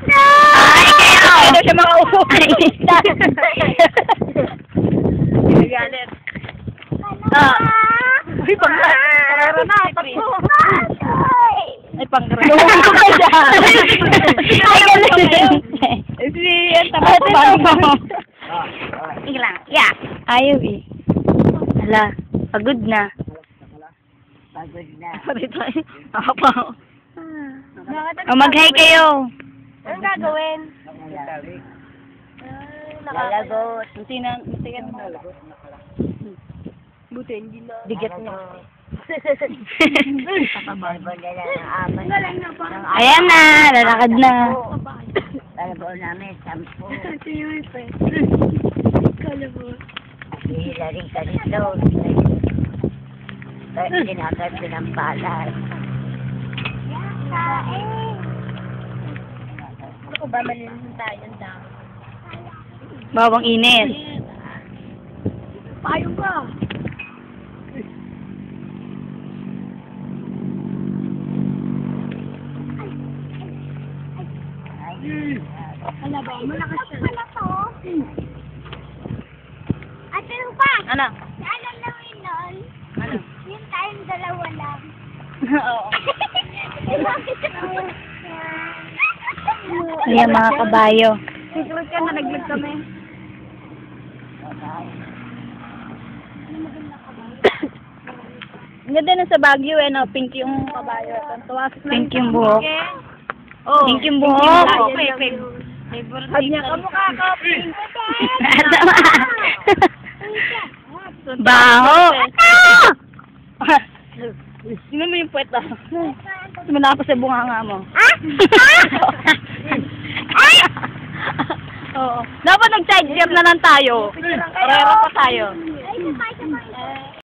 Ay, kayo! Ay, daw siya makaupo. Nagalit. Uy, Karera na, takbo. Ay, pangkarera. Luwag ko pa siya. Ay, galing. Si, ang tama ko. Sige lang. Yeah. Ayaw eh. Hala, pagod na. Pagod na. Pati tayo. Nakapaw. Mag-hi kayo. Anong gagawin? Lalagot. Buti na, buti ka na. Buti, hindi na. Bigat niya. Papabarbon na lang ang aman. Ayan na, lalakad na. Lalagot namin, 10. Hila rin ka rito. Kinakat ko ng palay. Ako ba, malilin tayo ng dami? Bawang init. Payong ka. Ala ba, malakas siya. Ano to? Ate pa, Ano? alam na mo yun nun? Ano? Yung tayong dalawa lang. Oo. Ayan mga kabayo. Sigurad ka, nalaglag kami. Ang ganda na sa Baguio eh, no? Pink yung kabayo. Tuwas lang. Pink yung buhok. Oh, Pink yung buhok. Sabi niya, kamukha ka, pink. Baho. Tingnan mo yung puwet ah. Sumala pa sa bunganga mo. Oo. Dapat nag-side jump na lang tayo. Karera pa tayo. Ay, sabay.